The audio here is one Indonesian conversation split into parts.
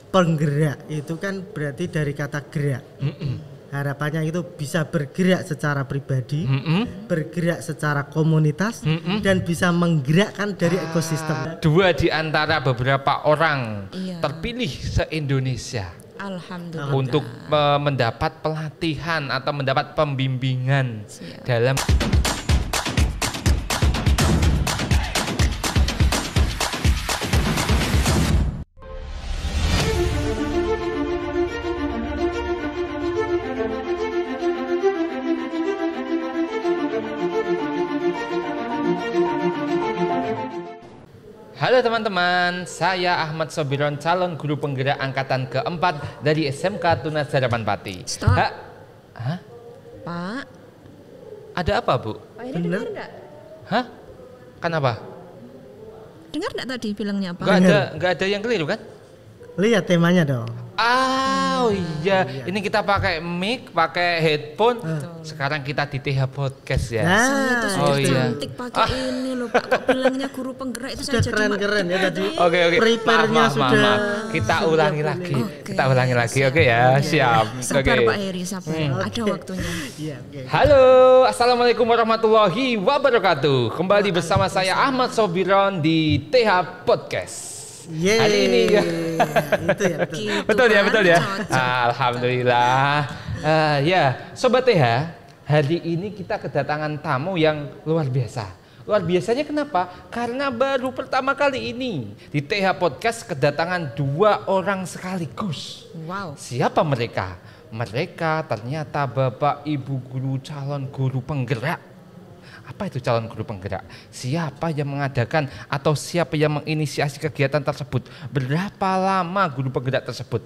penggerak itu kan berarti dari kata gerak. Harapannya itu bisa bergerak secara pribadi, bergerak secara komunitas, dan bisa menggerakkan dari ekosistem. Dua di antara beberapa orang terpilih se-Indonesia. Alhamdulillah. Untuk mendapat pelatihan atau mendapat pembimbingan dalam Halo teman-teman, saya Ahmad Sobiron, calon guru penggerak angkatan keempat dari SMK Tunas Harapan Pati. Stop. Hah? Pak. Ada apa, Bu? Pak ini dengar enggak? Hah? Kenapa? Dengar enggak tadi bilangnya apa? Nggak ada yang keliru kan? Lihat temanya dong. Oh iya, ini kita pakai mic, pakai headphone. Sekarang kita di TH Podcast ya. Saya tuh sudah cantik pakai ini loh Pak. Kok bilangnya guru penggerak itu Sudah saya keren-keren ya tadi. Oke. Prepare-nya sudah. Kita ulangi lagi. Kita ulangi lagi. Oke ya, siap. Sabar Pak Heri, sabar. Ada waktunya. Halo, assalamualaikum warahmatullahi wabarakatuh. Kembali bersama saya Ahmad Sobiron di TH Podcast. Hari ini ya. Itu ya betul ya. Alhamdulillah. Ya, Sobat TH, hari ini kita kedatangan tamu yang luar biasa. Luar biasanya kenapa? Karena baru pertama kali ini di TH Podcast kedatangan dua orang sekaligus. Wow. Siapa mereka? Mereka ternyata Bapak Ibu guru calon guru penggerak. Apa itu calon guru penggerak? Siapa yang mengadakan atau siapa yang menginisiasi kegiatan tersebut? Berapa lama guru penggerak tersebut?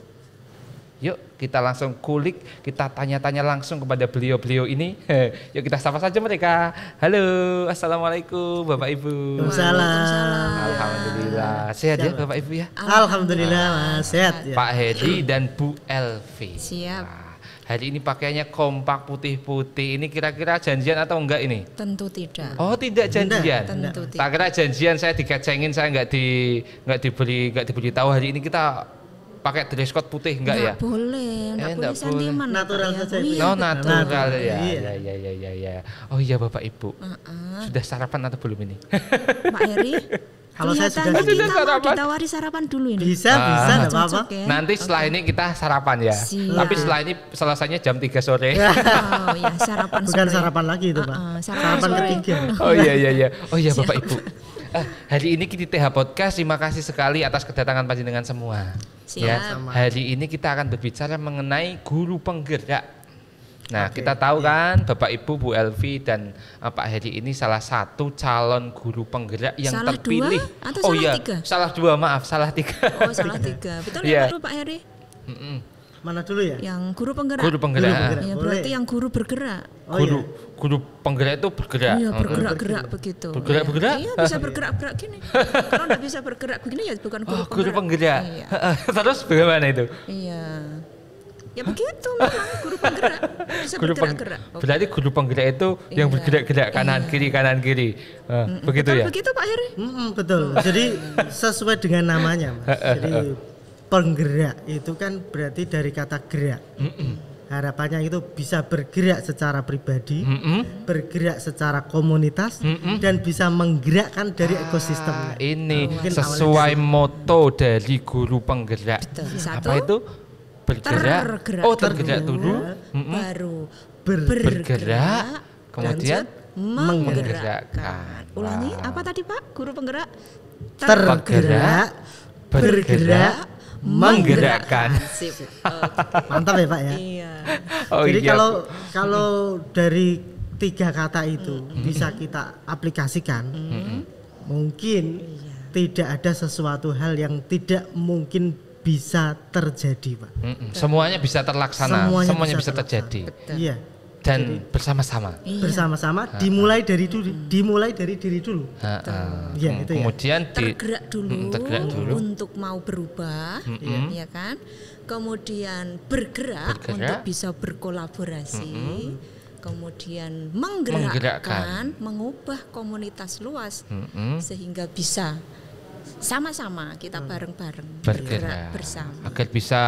Yuk kita langsung kulik, kita tanya-tanya langsung kepada beliau-beliau ini. Yuk kita sapa saja mereka. Halo, assalamualaikum Bapak Ibu. Waalaikumsalam. Alhamdulillah. Sehat ya Bapak Ibu ya? Alhamdulillah Mas, sehat ya. Pak Hedi dan Bu Elvi. Siap. Hari ini pakaiannya kompak putih-putih. Ini kira-kira janjian atau enggak ini? Tentu tidak. Oh, tidak janjian. Tentu tidak. Tak kira janjian, saya dikecengin, saya nggak diberi tahu hari ini kita pakai dress code putih enggak ya? Boleh, enggak boleh sentimen. Natural saja. Oh, natural ya. Ya. Oh iya Bapak Ibu. Sudah sarapan atau belum ini? Pak Heri? Kalau saya sudah sarapan. Ditawari sarapan dulu ini. Bisa, enggak apa-apa. Ya? Nanti setelah ini kita sarapan ya. Tapi setelah ini selesainya jam 3 sore. Oh iya, sarapan bukan sore. Sarapan lagi itu Pak. Sarapan ketiga. Oh iya. Oh iya Bapak Ibu. Hari ini kita TH Podcast, terima kasih sekali atas kedatangan panjenengan semua. Siap. Ya, hari ini kita akan berbicara mengenai guru penggerak. Nah, kita tahu kan Bapak Ibu, Bu Elvi dan Pak Hedi ini salah satu calon guru penggerak yang salah terpilih. Dua atau salah tiga? Salah dua, maaf, salah 3. Oh, salah 3. Betul ya Pak Heri? Mana dulu ya? Yang guru penggerak. Guru penggerak. Ya, berarti yang guru bergerak. Guru penggerak itu bergerak. Iya, bergerak begitu. Bergerak? Iya, bisa bergerak gini. Kalau enggak bisa bergerak begini ya bukan guru penggerak. Guru penggerak. Iya. Terus bagaimana itu? Iya. Ya begitu memang guru penggerak. Bisa bergerak-gerak. Berarti guru penggerak itu yang bergerak-gerak kanan kiri. Begitu ya? Begitu Pak Heri? Betul. Jadi sesuai dengan namanya Mas. Jadi penggerak itu kan berarti dari kata gerak. Harapannya itu bisa bergerak secara pribadi, bergerak secara komunitas, dan bisa menggerakkan dari ekosistem. Ini sesuai moto dari guru penggerak. Apa itu? Bergerak. Tergerak dulu. Baru bergerak. Kemudian menggerakkan. Ulangi, apa tadi Pak? Guru penggerak? Tergerak, bergerak, menggerakkan. Mantap ya Pak ya. Iya. Jadi kalau dari 3 kata itu bisa kita aplikasikan, mungkin tidak ada sesuatu hal yang tidak mungkin bisa terjadi Pak. Semuanya bisa terlaksana, semuanya bisa terjadi. Iya. Dan bersama-sama. Bersama-sama dimulai dari diri dulu. Ya, itu kemudian tergerak dulu untuk mau berubah, ya kan? Kemudian bergerak untuk bisa berkolaborasi. Kemudian menggerakkan, mengubah komunitas luas sehingga bisa Sama-sama kita bareng-bareng Bergerak bersama. agar bisa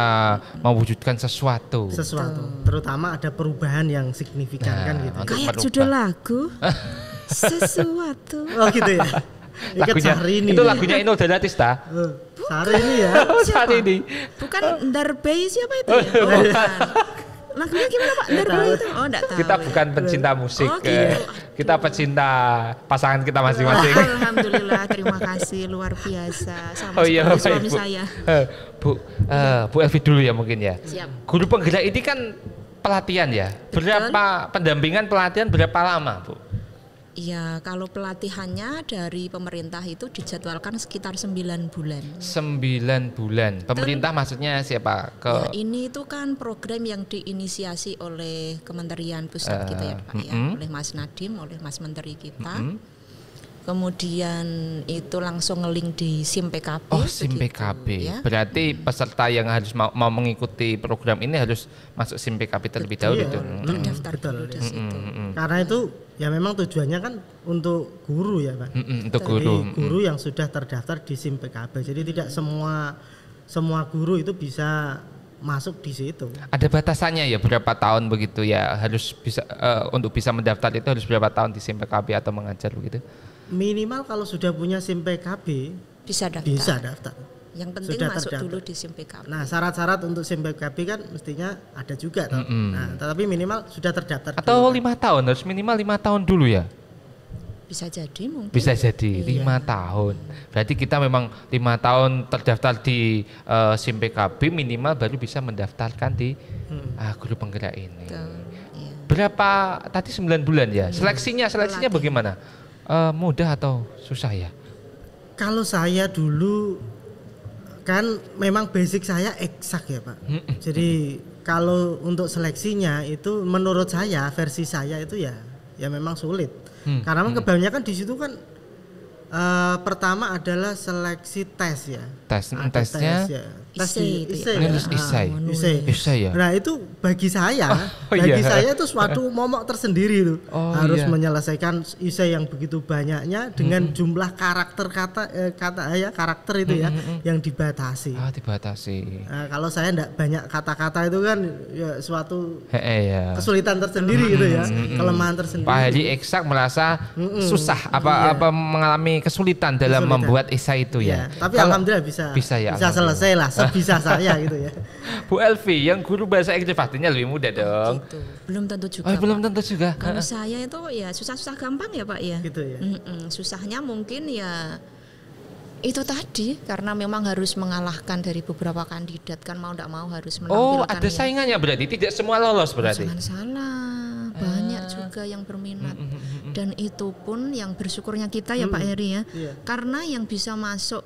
mewujudkan sesuatu. Terutama ada perubahan yang signifikan kan gitu. untuk Kayak merubah. judul lagu sesuatu. Oh gitu ya. Ikat Lagunya Syahrini. itu lagunya Inul Daratista. Syahrini ya. Syahrini. Bukan Darbay siapa itu ya? Oh, bukan. Lagunya gimana Pak? Darbay itu? Oh, enggak tahu. Kita bukan pencinta musik, Oh, gitu. kita pecinta pasangan kita masing-masing. Alhamdulillah, terima kasih luar biasa sama Oh iya, seperti baik, suami Bu. saya. Bu Elvi dulu ya mungkin ya. Siap. Guru penggerak ini kan pelatihan ya. Berapa pendampingan pelatihan berapa lama, Bu? Iya, kalau pelatihannya dari pemerintah itu dijadwalkan sekitar 9 bulan. 9 bulan. Pemerintah maksudnya siapa? Ya, ini itu kan program yang diinisiasi oleh Kementerian Pusat kita ya Pak ya, oleh Mas Nadiem, oleh Mas Menteri kita. Kemudian itu langsung ngeling di SIM PKB. Oh, SIM begitu, PKB. ya. Berarti peserta yang harus mau mengikuti program ini harus masuk SIM PKB terlebih dahulu itu. Terdaftar dulu di situ. Karena itu ya memang tujuannya kan untuk guru ya Pak. Untuk Jadi guru. guru yang sudah terdaftar di SIM PKB. Jadi tidak semua guru itu bisa masuk di situ. Ada batasannya ya berapa tahun begitu ya harus bisa untuk bisa mendaftar itu harus berapa tahun di SIM PKB atau mengajar begitu? Minimal kalau sudah punya SIM PKB Bisa daftar. bisa daftar. Yang penting Sudah masuk terdaftar. dulu di SIM PKB. Nah, syarat-syarat untuk SIM PKB kan mestinya ada juga toh. Nah, tetapi minimal sudah terdaftar Atau dulu, 5 tahun harus minimal 5 tahun dulu ya? Bisa jadi mungkin. Bisa jadi 5 tahun. Berarti kita memang 5 tahun terdaftar di SIM PKB minimal baru bisa mendaftarkan di guru penggerak ini. Betul, iya. Berapa tadi 9 bulan ya? Seleksinya Pelatihan. bagaimana? Mudah atau susah ya? Kalau saya dulu kan memang basic saya eksak ya Pak. Jadi kalau untuk seleksinya itu menurut saya versi saya itu ya memang sulit. Karena kebanyakan di situ kan pertama adalah seleksi tes ya. Tesnya Tes ya. Tes di Isai itu ya. Menulis isai. Isai ya? Nah itu bagi saya, iya. saya itu suatu momok tersendiri itu harus iya. menyelesaikan isai yang begitu banyaknya dengan jumlah karakter karakter itu ya yang dibatasi. Dibatasi. Nah, kalau saya enggak banyak kata-kata itu kan ya suatu Ya. kesulitan tersendiri gitu ya, kelemahan tersendiri. Pak Hadi eksak merasa susah apa mengalami kesulitan dalam membuat isai itu ya. Tapi Kalau- alhamdulillah bisa bisa ya, selesai lah sebisa saya gitu ya. Bu Elvi yang guru bahasa Inggris pastinya lebih mudah dong. Gitu. Belum tentu juga. Oh, belum Pak. tentu juga. Kalau saya itu ya susah-susah gampang ya Pak ya. Gitu ya. Susahnya mungkin ya itu tadi karena memang harus mengalahkan dari beberapa kandidat kan mau tidak mau harus Oh, menampilkan ada saingannya berarti tidak semua lolos berarti. Jangan salah, banyak juga yang berminat dan itu pun yang bersyukurnya kita ya Pak Heri ya, Iya. karena yang bisa masuk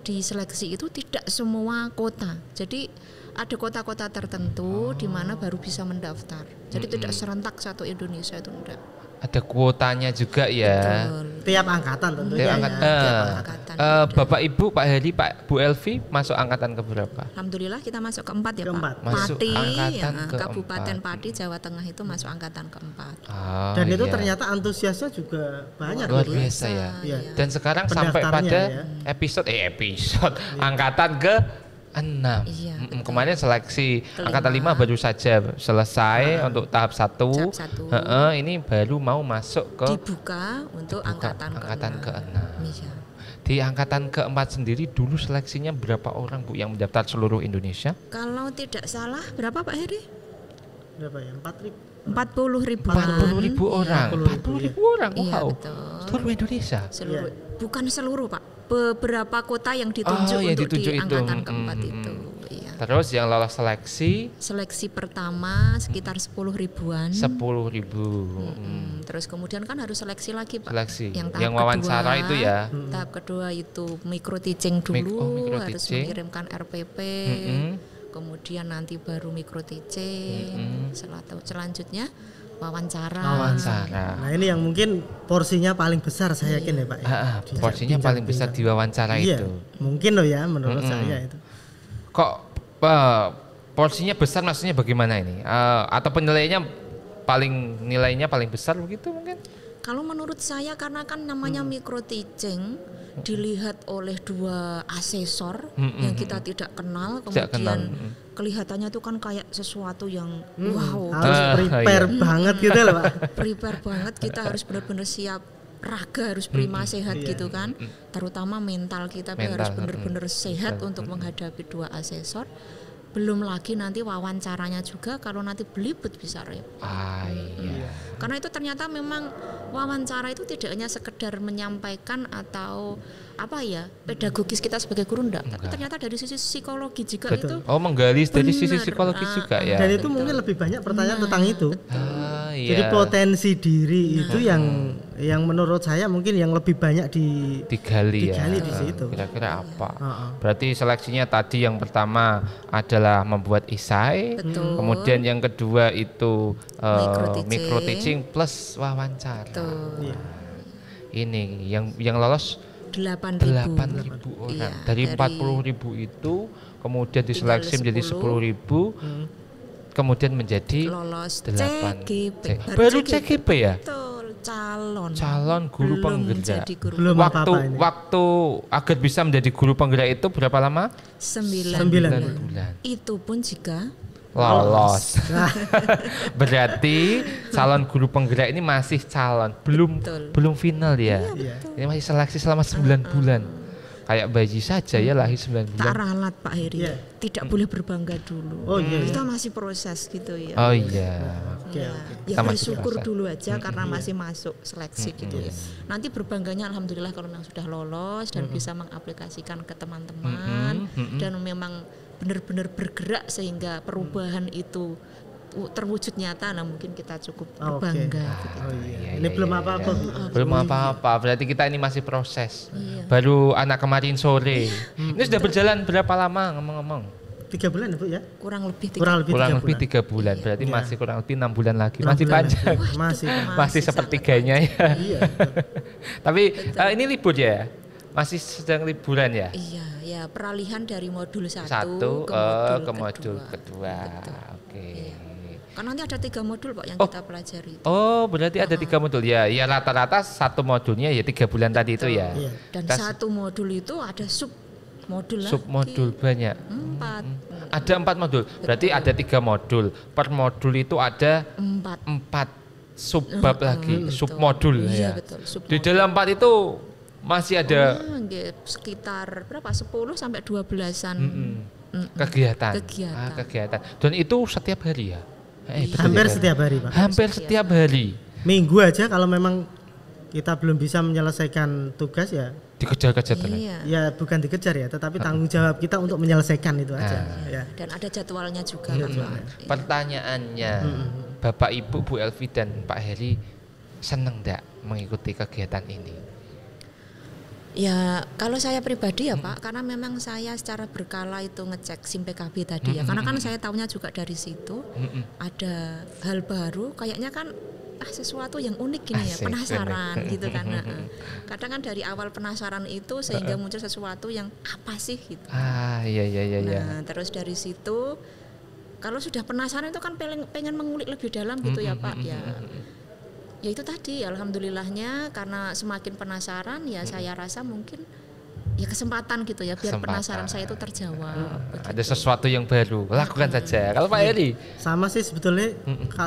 di seleksi itu tidak semua kota, jadi ada kota-kota tertentu di mana baru bisa mendaftar, jadi tidak serentak satu Indonesia itu enggak. Ada kuotanya juga ya. Betul. Tiap angkatan tentunya. Tiap ya. angkatan. tiap angkatan beda. Bapak Ibu, Pak Heri, Pak Bu Elvi masuk angkatan ke berapa? Alhamdulillah kita masuk keempat ya Keempat. Pak. Masuk Pati, angkatan keempat. Kabupaten Pati, Jawa Tengah itu masuk angkatan keempat. Oh, Dan itu iya. ternyata antusiasnya juga banyak. luar gitu ya. biasa ya. Iya. Dan sekarang sampai Pendaftarnya pada ya. episode angkatan ke 6. Iya, betul. Kemarin seleksi Kelima. angkatan 5 baru saja selesai untuk tahap 1. Tahap satu. Ini baru mau masuk ke Dibuka untuk angkatan ke-6. Iya. Di angkatan ke-4 sendiri dulu seleksinya berapa orang Bu yang mendaftar seluruh Indonesia? Kalau tidak salah berapa Pak Heri? Berapa ya? 4.000. 40 ribuan. 40.000 orang. 40.000 orang. Iya, Wow. betul. Seluruh Indonesia. Seluruh, bukan seluruh Pak, beberapa kota yang ditunjuk yang untuk ditunjuk di itu. angkatan keempat itu. Iya. Terus yang lolos seleksi Seleksi pertama sekitar 10 ribuan. 10.000. Terus kemudian kan harus seleksi lagi Pak. Seleksi. Tahap Yang wawancara kedua, itu ya. Tahap kedua itu micro teaching dulu, micro harus teaching. mengirimkan RPP. Kemudian nanti baru micro teaching. Selanjutnya wawancara. Nah ini yang mungkin porsinya paling besar saya yakin ya Pak. Ya. Porsinya paling besar di wawancara Iya, itu. mungkin loh ya menurut saya itu. Kok porsinya besar maksudnya bagaimana ini? Atau nilainya paling besar begitu mungkin? Kalau menurut saya karena kan namanya micro teaching dilihat oleh dua asesor yang kita tidak kenal, kemudian kelihatannya itu kan kayak sesuatu yang wow, harus prepare banget gitu loh Pak. prepare banget, kita harus benar-benar siap raga, harus prima sehat gitu kan, terutama mental kita harus benar-benar sehat untuk menghadapi dua asesor. Belum lagi nanti wawancaranya juga, kalau nanti belibet bisa repot. Karena itu ternyata memang wawancara itu tidak hanya sekedar menyampaikan atau apa ya, pedagogis kita sebagai guru enggak, tapi ternyata dari sisi psikologi juga itu. Menggali dari sisi psikologis juga ya. Dan itu mungkin lebih banyak pertanyaan tentang itu. Jadi potensi diri itu yang menurut saya mungkin yang lebih banyak digali di situ. Kira-kira apa? Berarti seleksinya tadi yang pertama adalah membuat esai, kemudian yang kedua itu micro teaching plus wawancara. Ini yang lolos 8.000 orang. Dari 40.000 itu kemudian diseleksi menjadi 10.000. Kemudian menjadi lolos 8 CGP. Baru CGP ya? Betul, calon guru penggerak. Belum Waktu agar bisa menjadi guru penggerak itu berapa lama? 9 bulan. Itu pun jika lolos. Berarti calon guru penggerak ini masih calon, belum final ya. Ini masih seleksi selama 9 bulan. Kayak bayi saja ya, lahir 9 bulan. Tak ralat Pak Heri, tidak boleh berbangga dulu. Kita masih proses gitu ya. Ya bersyukur dulu aja karena masih masuk seleksi gitu ya. Nanti berbangganya alhamdulillah kalau memang sudah lolos dan bisa mengaplikasikan ke teman-teman dan memang benar-benar bergerak sehingga perubahan itu terwujud nyata. Nah mungkin kita cukup berbangga. Ini belum apa-apa. Belum apa-apa. Berarti kita ini masih proses. Baru anak kemarin sore. Ini sudah berjalan berapa lama ngomong-ngomong? 3 bulan Bu ya? Kurang lebih 3 bulan. Berarti masih kurang lebih 6 bulan lagi. Masih panjang. Masih sepertiganya ya. Tapi ini libur ya? Masih sedang liburan ya? Iya, ya peralihan dari modul 1 ke modul kedua. Oke. Kan nanti ada 3 modul Pak yang kita pelajari. Berarti ada 3 modul ya. Ya rata-rata satu modulnya ya 3 bulan tadi itu ya. Dan satu modul itu ada sub modul banyak. 4. Ada 4 modul. Berarti ada 3 modul. Per modul itu ada 4 subbab lagi, submodul ya. Betul, di dalam 4 itu masih ada sekitar berapa? 10 sampai 12-an kegiatan. Dan itu setiap hari ya? Hampir setiap hari Pak. Hampir setiap hari. Minggu aja kalau memang kita belum bisa menyelesaikan tugas ya dikejar-kejar terus. Ya bukan dikejar ya, tetapi tanggung jawab kita untuk menyelesaikan itu aja. Dan ada jadwalnya juga Pak. Pertanyaannya, Bapak Ibu, Bu Elvi dan Pak Heri seneng enggak mengikuti kegiatan ini? Ya kalau saya pribadi ya Pak, karena memang saya secara berkala itu ngecek SIM PKB tadi ya, karena kan saya tahunya juga dari situ ada hal baru, kayaknya kan sesuatu yang unik gini ya, penasaran gitu kan. Kadang kan dari awal penasaran itu sehingga muncul sesuatu yang apa sih gitu. Nah terus dari situ kalau sudah penasaran itu kan pengen mengulik lebih dalam gitu ya Pak ya. Ya itu tadi, alhamdulillahnya karena semakin penasaran ya saya rasa mungkin ya kesempatan gitu ya biar penasaran saya itu terjawab. Ada sesuatu yang baru, lakukan saja. Kalau Pak Heri? Sama sih sebetulnya,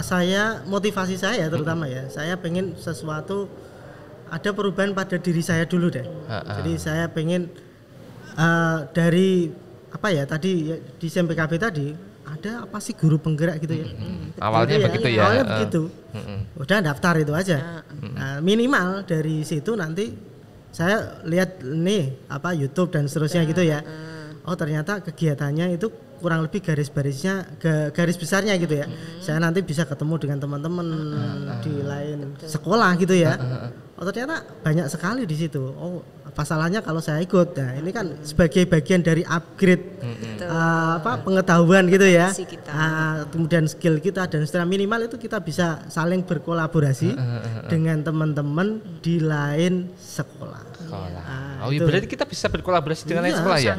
saya motivasi saya terutama ya, saya pengen sesuatu ada perubahan pada diri saya dulu deh. Jadi saya pengen dari apa ya tadi di SMPKB tadi ada apa sih guru penggerak gitu ya. Awalnya begitu ya. Awalnya begitu. Udah daftar itu aja. Nah, minimal dari situ nanti saya lihat nih apa YouTube dan seterusnya gitu ya. Oh ternyata kegiatannya itu kurang lebih garis besarnya gitu ya. Saya nanti bisa ketemu dengan teman-teman di lain sekolah gitu ya. Oh ternyata banyak sekali di situ. Oh apa salahnya kalau saya ikut? Nah ini kan sebagai bagian dari upgrade pengetahuan gitu ya. Kemudian skill kita dan secara minimal itu kita bisa saling berkolaborasi dengan teman-teman di lain sekolah. Oh iya, berarti kita bisa berkolaborasi dengan lain Iya, sekolah ya?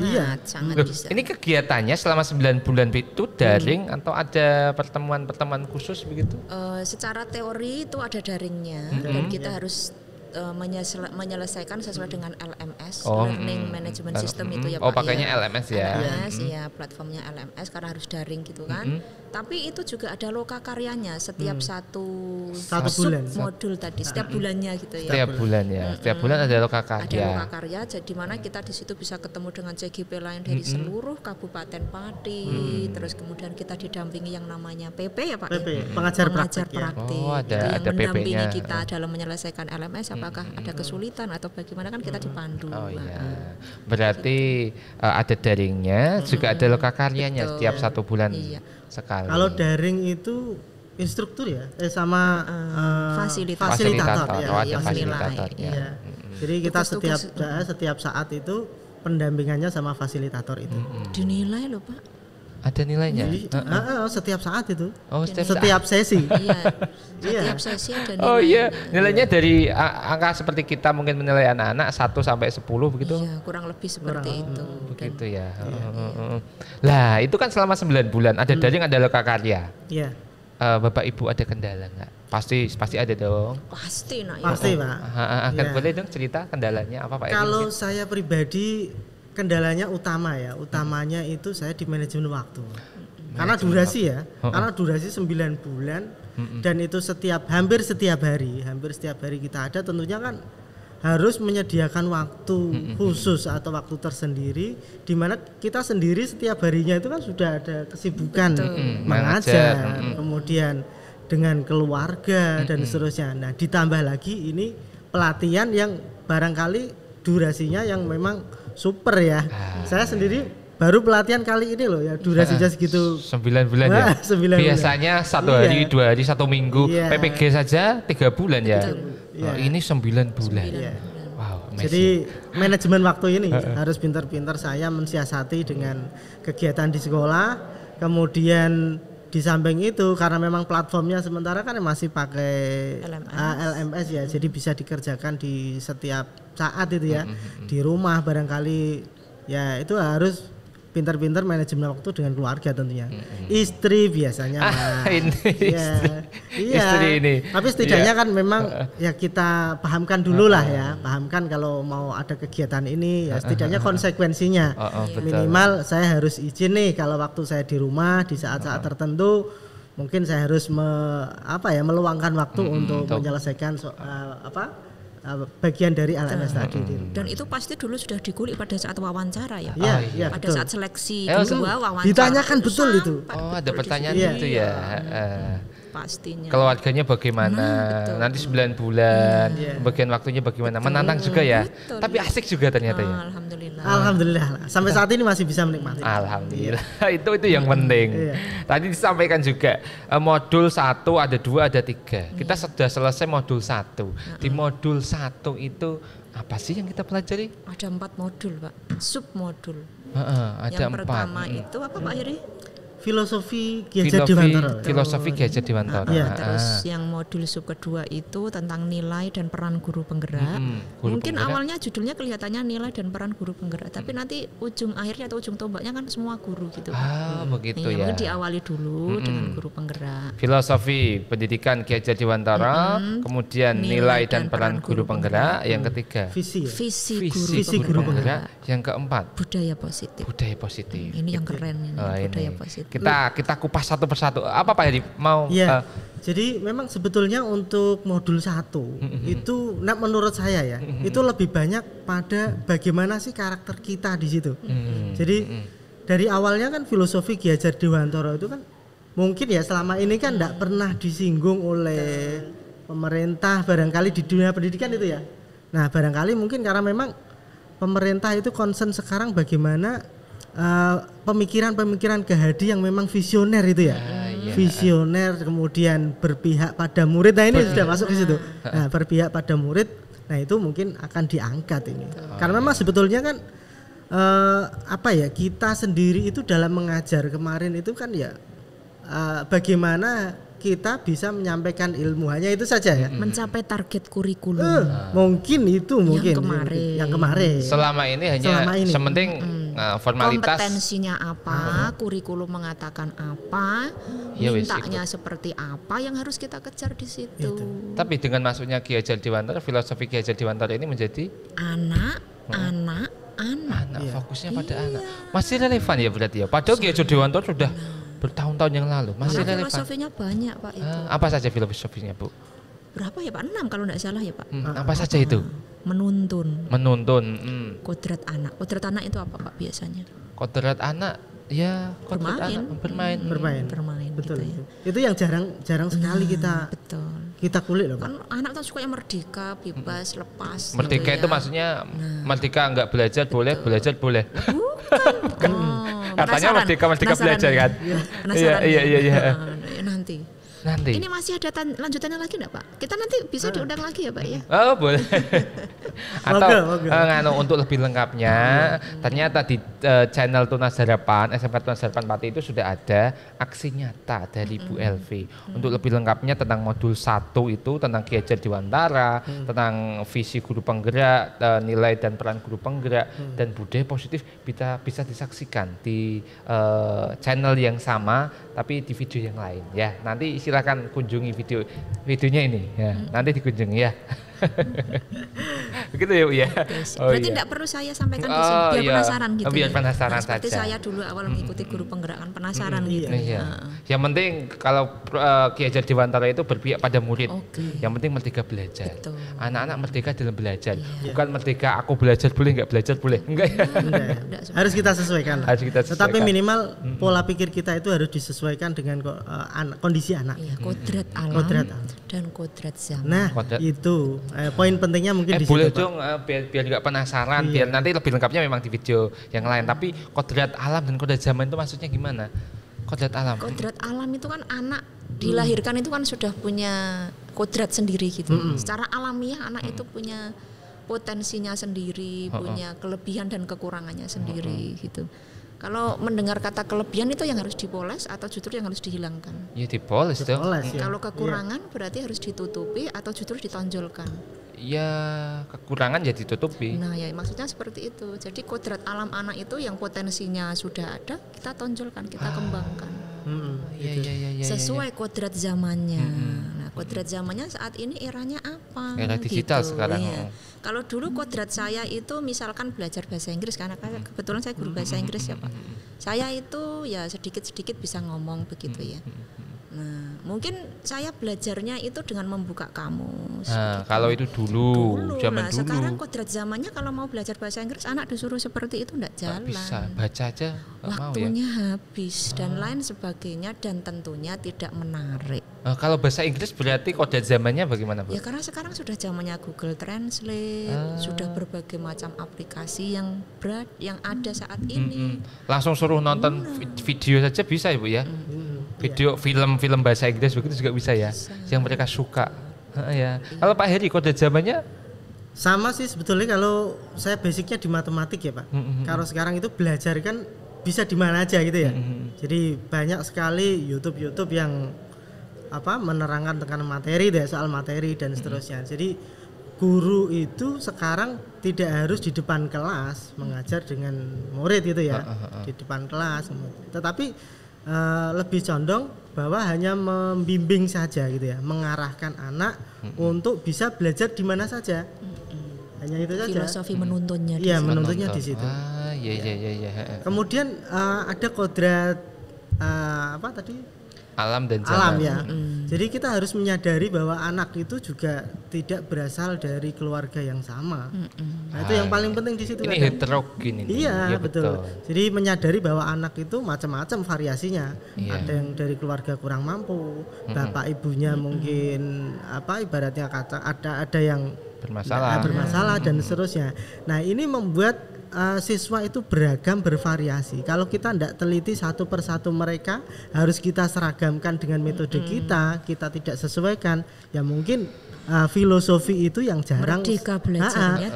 Sangat Loh, bisa. ini kegiatannya selama 9 bulan itu daring atau ada pertemuan-pertemuan khusus begitu? Secara teori itu ada daringnya dan kita harus menyelesaikan sesuai dengan LMS, Learning Management System itu ya Pak. Oh, pakainya LMS ya. LMS ya, platformnya LMS karena harus daring gitu kan. Tapi itu juga ada loka karyanya setiap satu bulan. modul tadi, setiap bulannya gitu ya. Setiap bulan ya. Setiap bulan ada loka Ada karya. loka karya, jadi mana kita di situ bisa ketemu dengan CGP lain dari seluruh Kabupaten Pati, terus kemudian kita didampingi yang namanya PP ya Pak. PP, pengajar praktek ya. Oh, ada Itu yang mendampingi PP-nya. kita dalam menyelesaikan LMS. Apakah ada kesulitan atau bagaimana kan kita dipandu. Oh iya. Berarti ada daringnya, juga ada loka karyanya Betul. setiap 1 bulan Iya. sekali. Kalau daring itu instruktur ya, sama fasilitator. ya. Oh, ada yang fasilitatornya. Iya. Jadi kita Tugas-tugas setiap saat itu pendampingannya sama fasilitator itu. Dinilai loh Pak. Ada nilainya? Jadi, setiap saat itu. Oh, Setiap sesi. Iya. Iya. Setiap sesi ada nilai. Oh iya, nilainya dari angka seperti kita mungkin menilai anak-anak 1 sampai 10 begitu. Iya, kurang lebih seperti itu. Begitu ya. Lah, itu kan selama 9 bulan ada daring, ada loka karya. Iya. Bapak Ibu ada kendala nggak? Pasti ada dong. Pasti nak ya. Pasti, Pak. Akan Iya. boleh dong cerita kendalanya apa Pak Edi? Kalau saya pribadi kendalanya utamanya itu saya di manajemen waktu. Karena durasi ya, karena durasi 9 bulan dan itu hampir setiap hari kita ada, tentunya kan harus menyediakan waktu khusus atau waktu tersendiri di mana kita sendiri setiap harinya itu kan sudah ada kesibukan mengajar, kemudian dengan keluarga dan seterusnya. Nah, ditambah lagi ini pelatihan yang barangkali durasinya yang memang super ya. Saya sendiri baru pelatihan kali ini loh ya, durasinya segitu. 9 bulan ya. 9 bulan. Biasanya 1 hari, 2 hari, 1 minggu. Iya. PPG saja 3 bulan ya. Iya. Ini 9 bulan. Iya. Wow, amazing. Jadi manajemen waktu ini harus pintar-pintar saya mensiasati dengan kegiatan di sekolah. Kemudian di samping itu karena memang platformnya sementara kan masih pakai LMS ya, jadi bisa dikerjakan di setiap saat itu ya. Di rumah barangkali ya itu harus pintar-pintar manajemen waktu dengan keluarga tentunya. Istri biasanya Istri ini. Tapi setidaknya kan memang ya kita pahamkan dulu lah ya. Pahamkan kalau mau ada kegiatan ini ya setidaknya konsekuensinya. Betul. Minimal saya harus izin nih kalau waktu saya di rumah di saat-saat tertentu mungkin saya harus meluangkan waktu untuk menyelesaikan bagian dari LMS tadi. Dan itu pasti dulu sudah dikulik pada saat wawancara ya. Iya, pada betul. saat seleksi kedua wawancara. Ditanyakan betul itu. Oh, ada pertanyaan Iya. itu ya. Pastinya. Keluarganya bagaimana? Nanti 9 bulan, bagian waktunya bagaimana? Menantang juga ya. Betul. Tapi asik juga ternyata ya. Alhamdulillah. Alhamdulillah. Sampai saat ini masih bisa menikmati. Alhamdulillah. itu yang penting. Tadi disampaikan juga modul 1 ada 2 ada 3. Kita sudah selesai modul 1. Di modul 1 itu apa sih yang kita pelajari? Ada 4 modul Pak, sub modul. Ada Yang 4. pertama itu apa Pak Heri? Filosofi Ki Hajar Dewantara. Filosofi Ki Hajar Dewantara. Terus yang modul sub kedua itu tentang nilai dan peran guru penggerak. Guru Mungkin penggerak. awalnya judulnya kelihatannya nilai dan peran guru penggerak, tapi nanti ujung akhirnya atau ujung tombaknya kan semua guru gitu. Begitu ya. Mungkin diawali dulu dengan guru penggerak. Filosofi pendidikan Ki Hajar Dewantara, kemudian nilai dan peran guru penggerak, yang ketiga Visi ya. Visi guru penggerak. yang keempat Budaya positif. budaya positif. Ini yang keren ini, budaya Ini. positif. Kita kupas satu persatu. Apa Pak Hedi mau? Iya. Jadi memang sebetulnya untuk modul 1 itu menurut saya ya, itu lebih banyak pada bagaimana sih karakter kita di situ. Jadi dari awalnya kan filosofi Ki Hajar Dewantara itu kan mungkin ya selama ini kan tidak pernah disinggung oleh pemerintah barangkali di dunia pendidikan itu ya. Nah, barangkali mungkin karena memang pemerintah itu concern sekarang bagaimana pemikiran-pemikiran Kehadi yang memang visioner itu ya. Visioner, kemudian berpihak pada murid. Nah, ini sudah masuk ke situ. Nah, berpihak pada murid. Nah, itu mungkin akan diangkat ini. Karena memang sebetulnya kan kita sendiri itu dalam mengajar kemarin itu kan ya bagaimana kita bisa menyampaikan ilmu, hanya itu saja ya. Mencapai target kurikulum Mungkin itu mungkin yang kemarin. Selama ini hanya sementing formalitas. Kompetensinya apa, kurikulum mengatakan apa, mintanya seperti apa yang harus kita kejar di situ. Tapi dengan masuknya Ki Hajar Dewantara, filosofi Ki Hajar Dewantara ini menjadi anak. Fokusnya pada anak. Masih relevan ya berarti ya. Padahal Ki Hajar Dewantara sudah bertahun-tahun yang lalu masih relevan. Filosofinya banyak Pak itu. Apa saja filosofinya Bu? Berapa ya Pak? 6 kalau tidak salah ya Pak. Apa saja itu? Menuntun. Kodrat anak. Kodrat anak itu apa Pak biasanya? Kodrat anak ya bermain. Betul. Gitu ya. Itu yang jarang sekali kita kulik loh Pak. Kan anak tuh suka yang merdeka, bebas, lepas. Merdeka gitu itu ya. maksudnya merdeka enggak belajar boleh, belajar boleh. Bukan. Katanya merdeka belajar kan? Iya. Nanti. Ini masih ada lanjutannya lagi enggak Pak? Kita nanti bisa diundang lagi ya Pak ya? Oh boleh. Atau untuk lebih lengkapnya, ternyata di channel Tunas Harapan, SMK Tunas Harapan Pati itu sudah ada aksi nyata dari Bu Elvi. Untuk lebih lengkapnya tentang modul 1 itu, tentang Ki Hajar Dewantara, tentang visi guru penggerak, nilai dan peran guru penggerak, dan budaya positif bisa disaksikan di channel yang sama, tapi di video yang lain. Ya, nanti silakan kunjungi videonya ini. Ya, nanti dikunjungi ya. Begitu ya Bu ya. Berarti tidak perlu saya sampaikan di sini, biar penasaran gitu. Biar penasaran saja. Seperti saya dulu awal mengikuti guru penggerak penasaran gitu. Yang penting kalau Ki Hajar Dewantara itu berpihak pada murid. Yang penting merdeka belajar. Anak-anak merdeka dalam belajar. Bukan merdeka aku belajar boleh, enggak belajar boleh. Enggak ya. Harus kita sesuaikan. Tetapi minimal pola pikir kita itu harus disesuaikan dengan kondisi anak. Kodrat alam dan kodrat zaman. Nah, itu poin pentingnya mungkin di situ. Boleh dong biar nggak penasaran, biar nanti lebih lengkapnya memang di video yang lain. Tapi kodrat alam dan kodrat zaman itu maksudnya gimana? Kodrat alam. Kodrat alam itu kan anak dilahirkan itu kan sudah punya kodrat sendiri gitu. Secara alamiah anak itu punya potensinya sendiri, punya kelebihan dan kekurangannya sendiri gitu. Kalau mendengar kata kelebihan itu yang harus dipoles atau justru yang harus dihilangkan? Ya dipoles dong. Kalau kekurangan berarti harus ditutupi atau justru ditonjolkan? Ya kekurangan ya ditutupi. Nah ya maksudnya seperti itu. Jadi kodrat alam anak itu yang potensinya sudah ada, kita tonjolkan, kita kembangkan. Sesuai kodrat zamannya. Nah kodrat zamannya saat ini eranya apa? Era digital gitu, sekarang. Ya. Kalau dulu kodrat saya itu misalkan belajar bahasa Inggris, karena kebetulan saya guru bahasa Inggris ya Pak. Saya itu ya sedikit-sedikit bisa ngomong begitu ya. Nah, mungkin saya belajarnya itu dengan membuka kamus. Nah, kalau itu dulu zaman dulu. Sekarang kodrat zamannya kalau mau belajar bahasa Inggris anak disuruh seperti itu enggak jalan. Bisa baca aja. Waktunya habis dan lain sebagainya dan tentunya tidak menarik. Kalau bahasa Inggris berarti kodrat zamannya bagaimana Bu? Ya karena sekarang sudah zamannya Google Translate, sudah berbagai macam aplikasi yang ada saat ini. Langsung suruh nonton video saja bisa ya Bu ya? Video film bahasa Inggris begitu juga bisa ya, yang mereka suka. Ya. Kalau Pak Heri kodrat zamannya sama sih sebetulnya. Kalau saya basicnya di matematik ya Pak. Kalau sekarang itu belajar kan bisa di mana aja gitu ya. Jadi banyak sekali YouTube yang menerangkan tentang materi deh, soal materi dan seterusnya. Jadi guru itu sekarang tidak harus di depan kelas mengajar dengan murid gitu ya, di depan kelas, tetapi lebih condong bahwa hanya membimbing saja gitu ya, mengarahkan anak untuk bisa belajar di mana saja. Hanya itu saja. Filosofi menuntunnya. Iya, menuntunnya di situ. Iya. Kemudian ada kodrat alam dan zaman. Alam ya. Jadi kita harus menyadari bahwa anak itu juga tidak berasal dari keluarga yang sama. Nah, itu yang paling penting di situ. Ini heterogen ini. Iya, betul. Jadi menyadari bahwa anak itu macam-macam variasinya. Ada yang dari keluarga kurang mampu, bapak ibunya mungkin ibaratnya kata ada yang bermasalah dan seterusnya. Nah, ini membuat siswa itu beragam, bervariasi. Kalau kita tidak teliti satu persatu mereka harus kita seragamkan dengan metode kita tidak sesuaikan, ya mungkin filosofi itu yang jarang merdeka belajarnya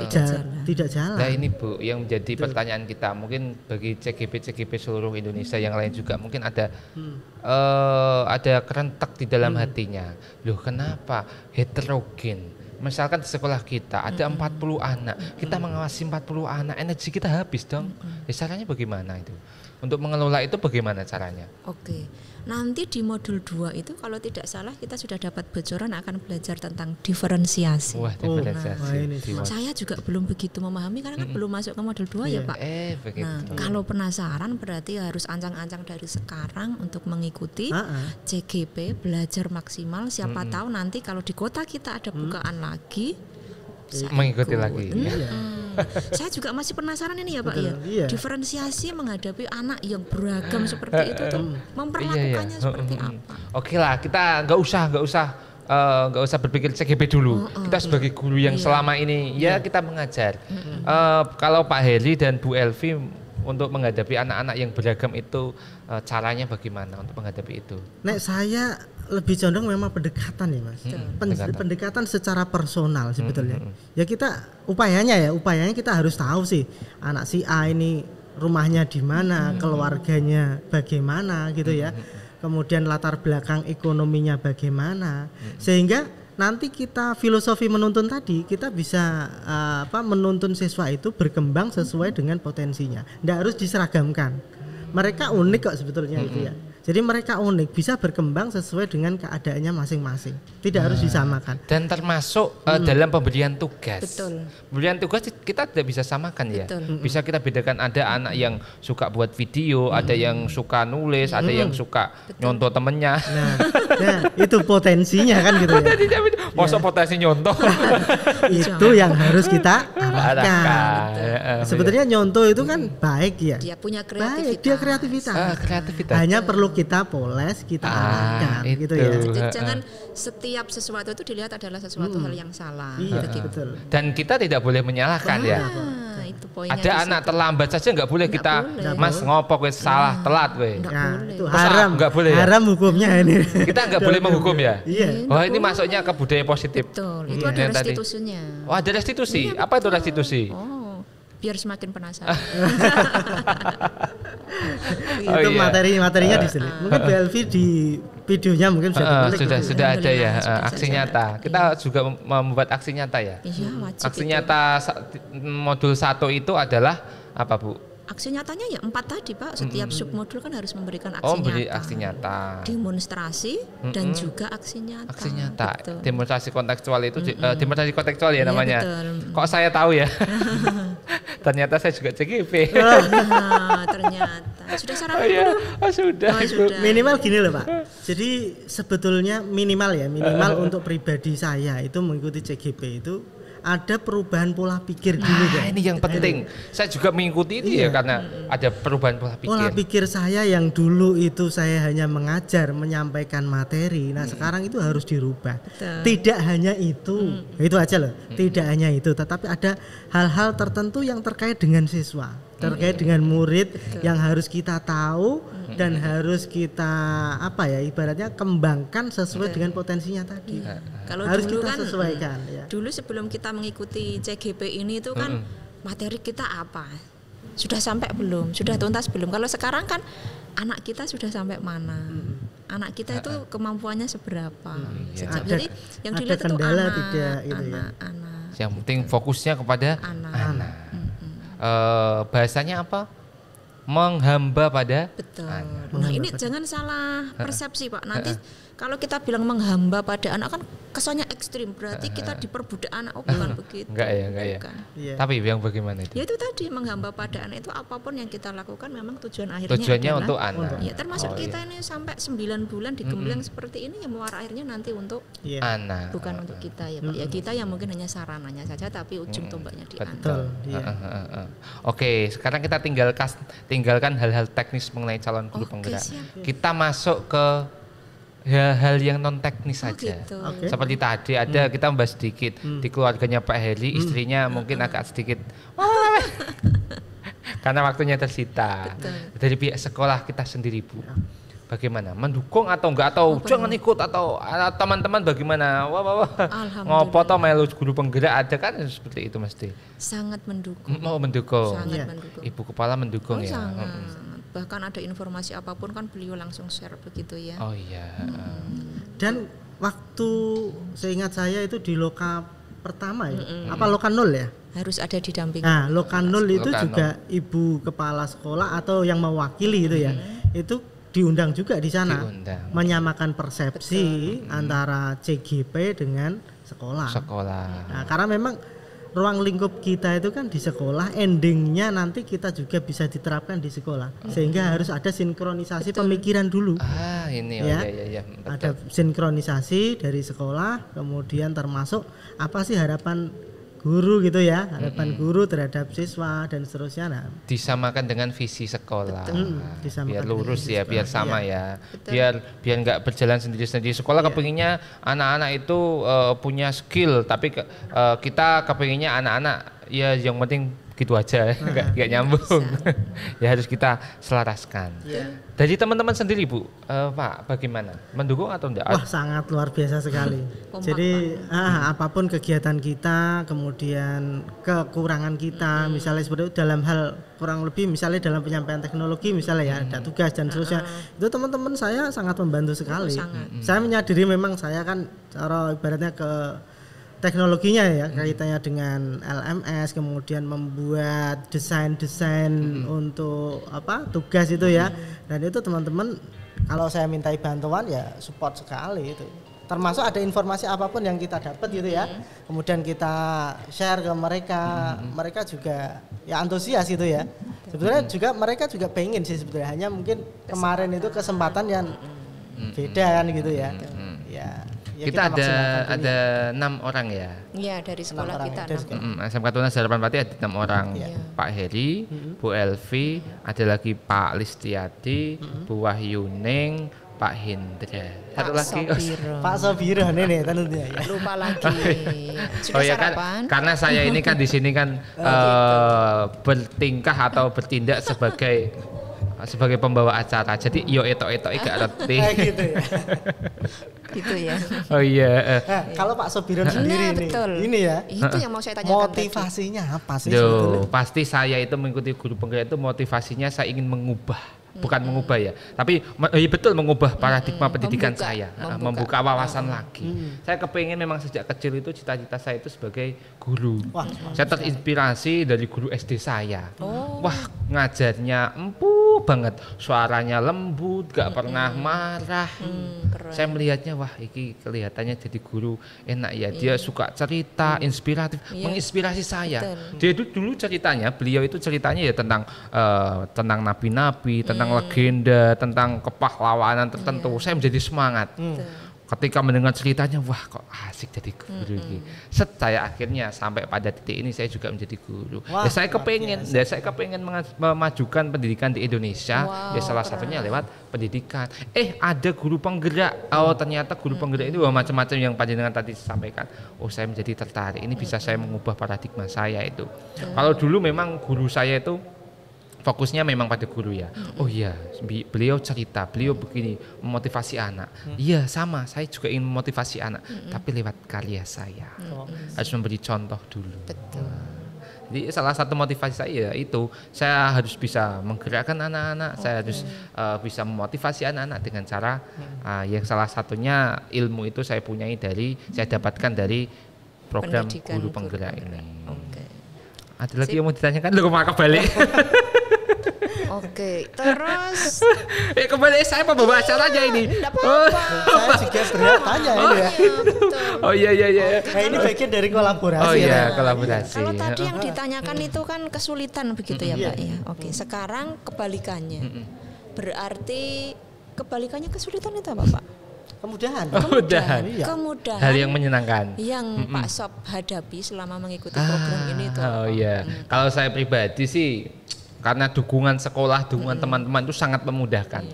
tidak jalan. Nah ini Bu yang menjadi pertanyaan kita, mungkin bagi CGP seluruh Indonesia yang lain juga mungkin ada kerentak di dalam hatinya. Loh kenapa heterogen? Misalkan di sekolah kita ada 40 anak, kita mengawasi 40 anak, energi kita habis dong. Caranya bagaimana itu? Untuk mengelola itu bagaimana caranya? Oke. Nanti di modul 2 itu kalau tidak salah kita sudah dapat bocoran akan belajar tentang diferensiasi. Wah, diferensiasi. Saya juga belum begitu memahami karena kan belum masuk ke modul 2 ya Pak. Begitu. Nah, kalau penasaran berarti harus ancang-ancang dari sekarang untuk mengikuti CGP, belajar maksimal. Siapa tahu nanti kalau di kota kita ada bukaan lagi, mengikuti lagi. Saya juga masih penasaran ini ya Pak ya. Diferensiasi menghadapi anak yang beragam seperti itu tuh memperlakukannya seperti apa? Oke lah, kita nggak usah berpikir CGP dulu. Kita sebagai guru yang selama ini ya kita mengajar. Kalau Pak Heri dan Bu Elvi untuk menghadapi anak-anak yang beragam itu caranya bagaimana untuk menghadapi itu? Nek saya lebih condong memang pendekatan ya Mas. Pendekatan secara personal sebetulnya. Ya kita upayanya kita harus tahu sih anak si A ini rumahnya di mana, keluarganya bagaimana gitu ya. Kemudian latar belakang ekonominya bagaimana. Sehingga nanti kita filosofi menuntun tadi kita bisa menuntun siswa itu berkembang sesuai dengan potensinya. Nggak harus diseragamkan. Mereka unik kok sebetulnya itu ya. Jadi mereka unik, bisa berkembang sesuai dengan keadaannya masing-masing. Tidak harus disamakan. Dan termasuk dalam pemberian tugas. Betul. Pemberian tugas kita tidak bisa samakan ya. Betul. Bisa kita bedakan, ada anak yang suka buat video, ada yang suka nulis, ada yang suka nyontoh temennya. Nah, itu potensinya kan gitu ya. Masuk potensi nyontoh. Itu yang harus kita arahkan. Sebetulnya nyontoh itu kan baik ya. Dia punya kreativitas. Baik, dia kreativitas. Hanya perlu kita poles, kita arahkan gitu ya. Jadi jangan setiap sesuatu itu dilihat adalah sesuatu hal yang salah. Iya, betul. Dan kita tidak boleh menyalahkan ya. Itu poinnya. Ada anak terlambat saja nggak boleh kita, Mas ngopok wes salah, telat weh. Itu haram, nggak boleh. Haram hukumnya ini. Kita nggak boleh menghukum ya. Iya. Oh ini masuknya ke budaya positif. Betul. Itu ada restitusinya. Oh ada restitusi. Apa itu restitusi? Biar semakin penasaran. Itu materinya di sini. Mungkin BLV di videonya mungkin sudah ada ya aksi nyata. Kita juga membuat aksi nyata ya. Iya, wajib. Aksi nyata modul 1 itu adalah apa Bu? Aksi nyatanya ya 4 tadi Pak. Setiap submodul kan harus memberikan aksi nyata. Aksi nyata. Demonstrasi dan juga aksi nyata. Aksi nyata. Betul. Demonstrasi kontekstual itu demonstrasi kontekstual ya namanya. Betul. Kok saya tahu ya? Ternyata saya juga CGP. Ternyata. Sudah sarapan sudah. Minimal gini loh Pak. Jadi sebetulnya minimal untuk pribadi saya itu mengikuti CGP itu ada perubahan pola pikir dulu kan. Ini yang penting. Saya juga mengikuti itu ya karena ada perubahan pola pikir. Pola pikir saya yang dulu itu saya hanya mengajar, menyampaikan materi. Nah, sekarang itu harus dirubah. Betul. Tidak hanya itu. Itu aja loh. Tidak hanya itu, tetapi ada hal-hal tertentu yang terkait dengan siswa, terkait dengan murid yang harus kita tahu dan harus kita ibaratnya kembangkan sesuai dengan potensinya tadi. Kalau harus dulu kita kan sesuaikan ya. Dulu sebelum kita mengikuti CGP ini itu kan materi kita apa? Sudah sampai belum? Sudah tuntas belum? Kalau sekarang kan anak kita sudah sampai mana? Anak kita itu kemampuannya seberapa? Jadi yang dilihat itu anak, tidak gitu ya. Anak. Yang penting fokusnya kepada anak. Bahasanya apa? Menghamba pada anak. Nah ini jangan salah persepsi Pak. Nanti kalau kita bilang menghamba pada anak kan kesannya ekstrim. Berarti kita diperbudak anak. Bukan begitu. Enggak ya. Iya. Tapi yang bagaimana itu? Ya itu tadi menghamba pada anak itu apapun yang kita lakukan memang tujuannya adalah untuk anak. Ya termasuk kita ini sampai 9 bulan digembleng seperti ini ya muara airnya nanti untuk anak. Bukan untuk kita ya Pak. Ya kita yang mungkin hanya sarananya saja tapi ujung tombaknya di anak. Betul. Oke, sekarang kita tinggalkan hal-hal teknis mengenai calon guru penggerak. Siap. Kita masuk ke hal yang non teknis saja. Gitu. Oke. Seperti tadi ada kita membahas sedikit di keluarganya Pak Heri, istrinya mungkin agak sedikit karena waktunya tersita. Dari pihak sekolah kita sendiri Bu, bagaimana? Mendukung atau enggak, atau jangan ikut, atau teman-teman bagaimana? Wah. Ngopo toh melu guru penggerak, ada kan seperti itu mesti. Sangat mendukung. Mau mendukung. Sangat mendukung. Ibu kepala mendukung ya. Sangat. Bahkan ada informasi apapun kan beliau langsung share begitu ya. Oh iya. Dan waktu seingat saya itu di loka pertama ya, apa loka 0 ya? Harus ada didampingi. Nah, loka 0 itu Loka juga ibu kepala sekolah atau yang mewakili itu ya, itu diundang juga di sana, Diundang. menyamakan persepsi antara CGP dengan sekolah. Nah, karena memang ruang lingkup kita itu kan di sekolah, endingnya nanti kita juga bisa diterapkan di sekolah, sehingga harus ada sinkronisasi pemikiran dulu. Ini Ya. iya. Ada sinkronisasi dari sekolah, kemudian termasuk apa sih harapan guru gitu ya, harapan guru terhadap siswa dan seterusnya. Nah, disamakan dengan visi sekolah. disamakan Biar dengan lurus visi ya, sekolah. biar sama Iya. ya. Biar nggak berjalan sendiri-sendiri. Sekolah kepinginnya anak-anak itu punya skill, tapi kita kepinginnya anak-anak ya yang penting gitu aja, nggak nyambung. Ya harus kita selaraskan. Dari teman-teman sendiri Bu, Pak, bagaimana? Mendukung atau enggak? Wah, sangat luar biasa sekali. Jadi apapun kegiatan kita, kemudian kekurangan kita, misalnya seperti itu, dalam hal kurang lebih misalnya dalam penyampaian teknologi misalnya ya, ada tugas dan seterusnya, itu teman-teman saya sangat membantu sekali. Saya menyadari memang saya kan cara ibaratnya ke teknologinya ya, kaitannya dengan LMS, kemudian membuat desain-desain untuk tugas itu ya. Dan itu teman-teman kalau saya mintai bantuan ya support sekali itu. Termasuk ada informasi apapun yang kita dapat gitu ya. Kemudian kita share ke mereka, mereka juga ya antusias gitu ya. Sebetulnya juga mereka juga pengen sih sebetulnya, hanya mungkin kemarin itu kesempatan yang beda kan gitu ya. Ya, kita ada 6 orang ya. Iya, dari sekolah kita. SMK Tunas Harapan Pati ada 6 orang. Pak Heri, Bu Elvi, ada lagi Pak Listiati, Bu Wahyuning, Pak Hendra. Satu lagi Pak Sobiro nih tentunya ya. Lupa lagi. Sudah sarapan? Karena saya ini kan di sini kan bertingkah atau bertindak sebagai pembawa acara, jadi yo etok-etok gak ngerti. Gitu ya. Gitu ya. Oh iya. Kalau Pak Sobiro sendiri ini ya. Itu yang mau saya tanyakan. Motivasinya apa sih sebetulnya? Pasti saya itu mengikuti guru penggerak itu motivasinya saya ingin mengubah, bukan mengubah ya, tapi betul mengubah paradigma pendidikan saya, membuka wawasan lagi. Saya kepengen memang sejak kecil itu cita-cita saya itu sebagai guru. Saya terinspirasi dari guru SD saya. Wah, ngajarnya empuk banget, suaranya lembut, gak pernah marah. Saya melihatnya, wah ini kelihatannya jadi guru enak ya, dia suka cerita, inspiratif, menginspirasi saya. Dia itu dulu ceritanya, beliau itu ceritanya ya tentang nabi-nabi, tentang legenda, tentang kepahlawanan tertentu. Saya menjadi semangat. Ketika mendengar ceritanya, wah kok asik jadi guru ini. Saya akhirnya sampai pada titik ini saya juga menjadi guru. Ya saya kepengen memajukan pendidikan di Indonesia. Ya salah satunya lewat pendidikan. Ada guru penggerak. Oh ternyata guru penggerak itu macam-macam yang panjenengan tadi sampaikan. Oh saya menjadi tertarik. Ini bisa saya mengubah paradigma saya itu. Kalau dulu memang guru saya itu fokusnya memang pada guru ya. Oh iya, beliau cerita, beliau begini memotivasi anak. Iya sama, saya juga ingin memotivasi anak, tapi lewat karya saya. Harus memberi contoh dulu. Betul. Jadi salah satu motivasi saya itu saya harus bisa menggerakkan anak-anak, saya harus bisa memotivasi anak-anak dengan cara yang salah satunya ilmu itu saya dapatkan dari program guru penggerak ini. Ada lagi yang mau ditanyakan? Lu kemana balik? Oke, terus kembali saya pembawa acaranya ini. Saya juga berat tanya ini ya. Oh iya. Nah, ini bagian dari kolaborasi. Oh iya, kolaborasi. Kalau tadi yang ditanyakan itu kan kesulitan begitu ya Pak ya. Oke, sekarang kebalikannya. Berarti kebalikannya kesulitan itu apa Pak? Kemudahan. Hal yang menyenangkan. Yang Pak Sob hadapi selama mengikuti program ini itu. Oh iya. Kalau saya pribadi sih karena dukungan sekolah, dukungan teman-teman itu sangat memudahkan.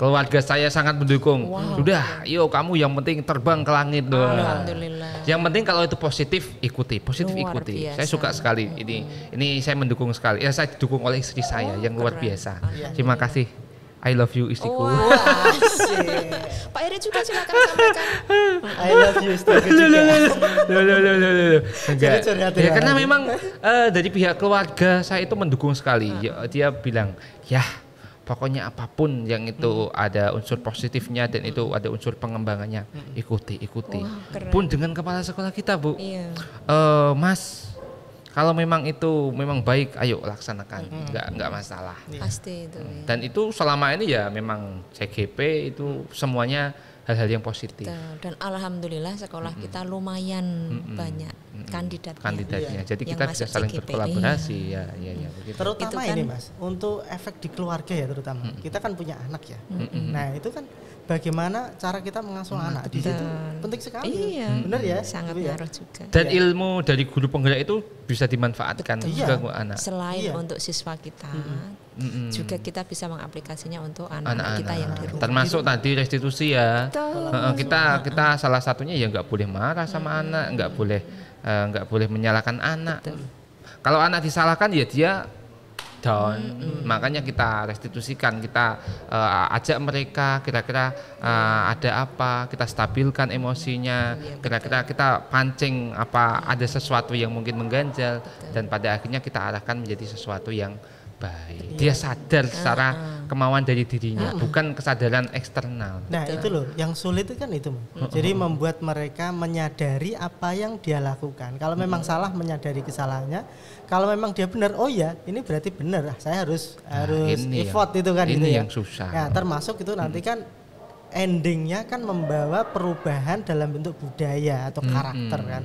Keluarga saya sangat mendukung. Sudah, yuk kamu yang penting terbang ke langit doang. Alhamdulillah. Yang penting kalau itu positif ikuti, Luar ikuti. biasa. Saya suka sekali ini saya mendukung sekali. Ya saya didukung oleh istri saya yang luar keren. biasa. Terima kasih. I love you istriku. Wah, asik. Pak Heri juga silakan sampaikan. I love you istriku juga. Enggak. curhat Ya ya. karena memang dari pihak keluarga saya itu mendukung sekali. Dia bilang, "Ya, pokoknya apapun yang itu ada unsur positifnya dan itu ada unsur pengembangannya, ikuti." Wah, keren. Pun dengan kepala sekolah kita, Bu. Iya. Mas, kalau memang itu memang baik, ayo laksanakan, nggak masalah. Pasti itu. Ya. Dan itu selama ini ya memang CGP itu semuanya hal-hal yang positif. Betul. Dan alhamdulillah sekolah kita lumayan banyak kandidatnya. Jadi Yang kita masuk bisa saling CGP. berkolaborasi ya begitu. Terutama Itu kan- ini Mas, untuk efek di keluarga ya terutama. Kita kan punya anak ya. Nah, itu kan bagaimana cara kita mengasuh anak di situ penting sekali. Iya. Benar ya? Sangat Bu ya? ngaruh juga. Dan ilmu dari guru penggerak itu bisa dimanfaatkan Iya. juga untuk anak. Selain Iya. untuk siswa kita, juga kita bisa mengaplikasinya untuk anak-anak Anak-anak kita yang di rumah. termasuk tadi restitusi ya. Betul. Kita salah satunya ya nggak boleh marah sama anak, nggak boleh menyalahkan anak. Kalau anak disalahkan ya dia down. Makanya kita restitusikan, kita ajak mereka kira-kira ada apa, kita stabilkan emosinya, kira-kira kita pancing apa ada sesuatu yang mungkin mengganjal dan pada akhirnya kita arahkan menjadi sesuatu yang baik. Dia sadar secara kemauan dari dirinya, bukan kesadaran eksternal. Nah, itu loh yang sulit itu kan itu. Jadi membuat mereka menyadari apa yang dia lakukan. Kalau memang salah, menyadari kesalahannya. Kalau memang dia benar, oh ya, ini berarti benar. Saya harus ini effort itu kan ini gitu ya. yang susah. Nah, termasuk itu nanti kan endingnya kan membawa perubahan dalam bentuk budaya atau karakter kan.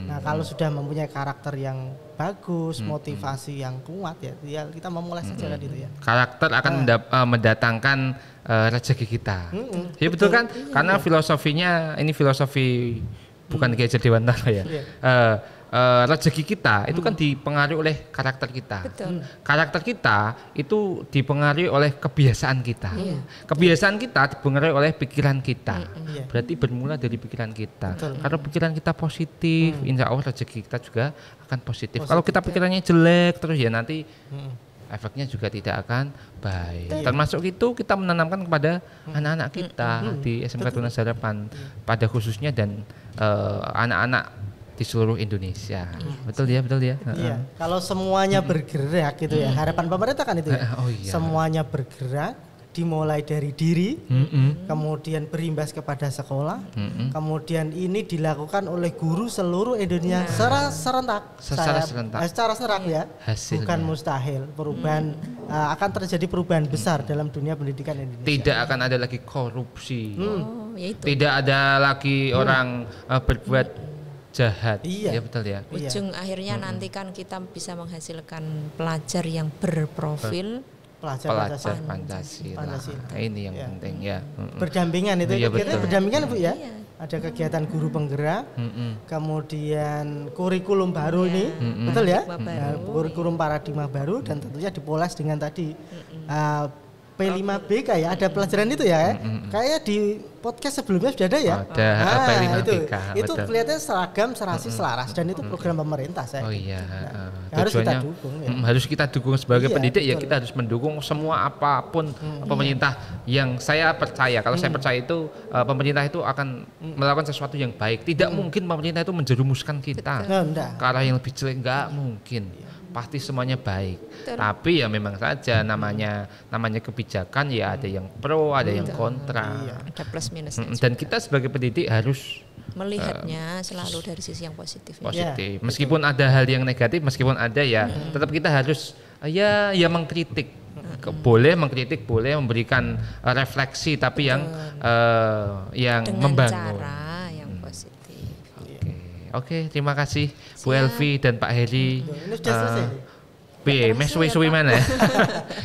Nah, kalau sudah mempunyai karakter yang bagus, motivasi yang kuat ya kita memulai saja kan itu ya. Karakter akan mendatangkan rezeki kita. Ya betul kan? Karena filosofinya ini filosofi bukan Ki Hajar Dewantara ya. Rezeki kita itu kan dipengaruhi oleh karakter kita. Betul. Karakter kita itu dipengaruhi oleh kebiasaan kita. Kebiasaan kita dipengaruhi oleh pikiran kita. Berarti bermula dari pikiran kita. Kalau pikiran kita positif, insya Allah rezeki kita juga akan positif. Kalau kita pikirannya jelek terus ya nanti efeknya juga tidak akan baik. Termasuk itu kita menanamkan kepada anak-anak kita di SMK Tunas Harapan pada khususnya dan anak-anak di seluruh Indonesia. Betul ya. Iya. Kalau semuanya bergerak gitu ya. Harapan pemerintah kan itu ya. Oh iya. Semuanya bergerak dimulai dari diri, kemudian berimbas kepada sekolah, kemudian ini dilakukan oleh guru seluruh Indonesia secara serentak. Secara serentak ya. Hasilnya. Bukan mustahil. Perubahan akan terjadi perubahan besar dalam dunia pendidikan Indonesia. Tidak akan ada lagi korupsi. Oh, ya itu. Tidak ada lagi orang berbuat jahat. Iya. Ya betul ya. Ujung akhirnya nanti kan kita bisa menghasilkan pelajar yang berprofil Pelajar Pancasila. Pancasila. Ini yang penting ya. Berdampingan itu Iya, kegiatan betul. berdampingan Bu ya. Iya. Ada kegiatan guru penggerak, kemudian kurikulum baru ini, betul ya? Nah, kurikulum paradigma baru dan tentunya dipoles dengan tadi P5BK ya, ada pelajaran itu ya. Kayak di podcast sebelumnya sudah ada ya. Ada P5BK, itu betul. kelihatannya seragam, serasi, selaras dan itu program pemerintah saya. Oh iya. Harus kita Tujuannya dukung ya. harus kita dukung sebagai Iya, pendidik ya betul. kita harus mendukung semua apapun pemerintah yang saya percaya. Kalau saya percaya itu pemerintah itu akan melakukan sesuatu yang baik. Tidak mungkin pemerintah itu menjerumuskan kita Nah, enggak. ke arah yang lebih jelek, nggak mungkin. Pasti semuanya baik. Betul. Tapi ya memang saja namanya kebijakan ya ada yang pro, ada yang kontra. ada plus minus Dan kita sebagai pendidik harus melihatnya selalu dari sisi yang positif. Ya. positif. Meskipun ada hal yang negatif, meskipun ada ya, tetap kita harus ya mengkritik. Boleh mengkritik, boleh memberikan refleksi, tapi yang Dengan membangun. cara yang positif. Oke, terima kasih Bu Elvi dan Pak Heri. Ini sudah selesai. Piye, Terasa suwi-suwi ya, Pak. mana?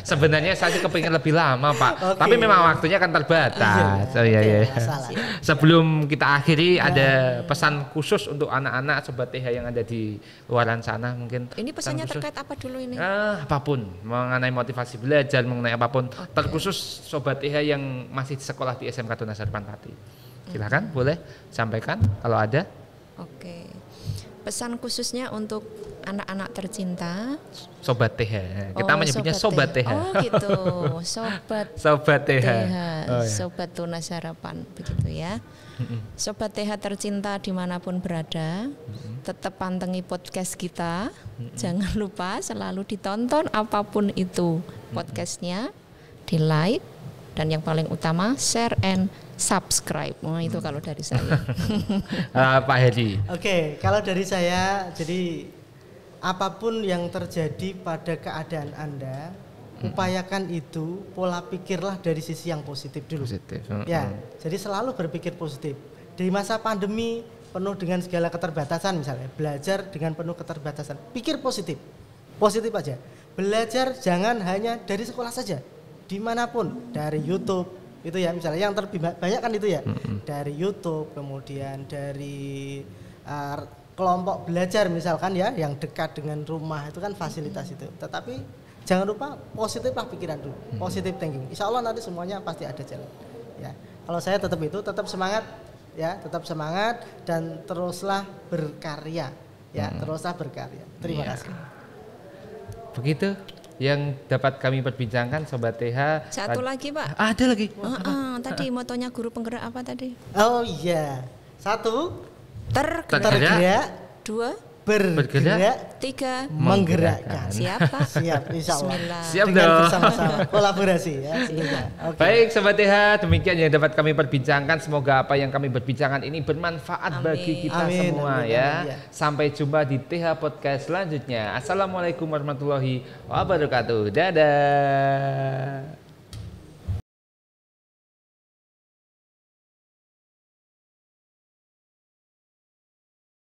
Sebenarnya saya sih kepingin lebih lama, Pak. Oke. Tapi memang waktunya kan terbatas. Oh iya iya. Masalah. Sebelum kita akhiri ada pesan khusus untuk anak-anak sobat TH yang ada di luaran sana mungkin. Ini pesannya pesan khusus. terkait apa dulu ini? Apapun mengenai motivasi belajar, mengenai apapun. Terkhusus sobat TH yang masih sekolah di SMK Tunas Harapan Pati. Silakan, boleh sampaikan kalau ada. Oke. Pesan khususnya untuk anak-anak tercinta. Sobat TH. Kita menyebutnya Sobat TH. Oh gitu. Sobat TH. Oh, ya. Sobat Tunas Harapan begitu ya. Sobat TH tercinta dimanapun berada, tetap pantengi podcast kita. Jangan lupa selalu ditonton apapun itu podcastnya, di like, dan yang paling utama share and subscribe. Itu kalau dari saya. Pak Hedi. Oke, kalau dari saya, jadi apapun yang terjadi pada keadaan Anda, upayakan itu, pola pikirlah dari sisi yang positif dulu. Positif. Ya, jadi selalu berpikir positif. Di masa pandemi penuh dengan segala keterbatasan misalnya, belajar dengan penuh keterbatasan, pikir positif. Positif aja. Belajar jangan hanya dari sekolah saja. Dimanapun, dari YouTube, itu ya misalnya yang terbanyak kan itu ya, dari YouTube, kemudian dari kelompok belajar misalkan ya, yang dekat dengan rumah itu kan fasilitas itu. Tetapi jangan lupa positiflah pikiran dulu, positive thinking. Insya Allah nanti semuanya pasti ada jalan. Ya, kalau saya tetap itu, tetap semangat, ya, tetap semangat dan teruslah berkarya, ya, teruslah berkarya. Terima kasih. Begitu yang dapat kami perbincangkan Sobat TH. Satu lagi Pak. Ada lagi. Tadi motonya guru penggerak apa tadi? Oh iya, 1 Tergerak. 2 bergerak, 3 menggerakkan. Siapa? Siap, insya Allah. Bismillah. Siap Dengan dong. bersama-sama kolaborasi ya. Iya. Oke. Baik Sobat TH, demikian yang dapat kami perbincangkan. Semoga apa yang kami perbincangkan ini bermanfaat Amin. bagi kita Amin, semua amin, ya. amin, ya. Sampai jumpa di TH Podcast selanjutnya. Assalamualaikum warahmatullahi wabarakatuh. Dadah.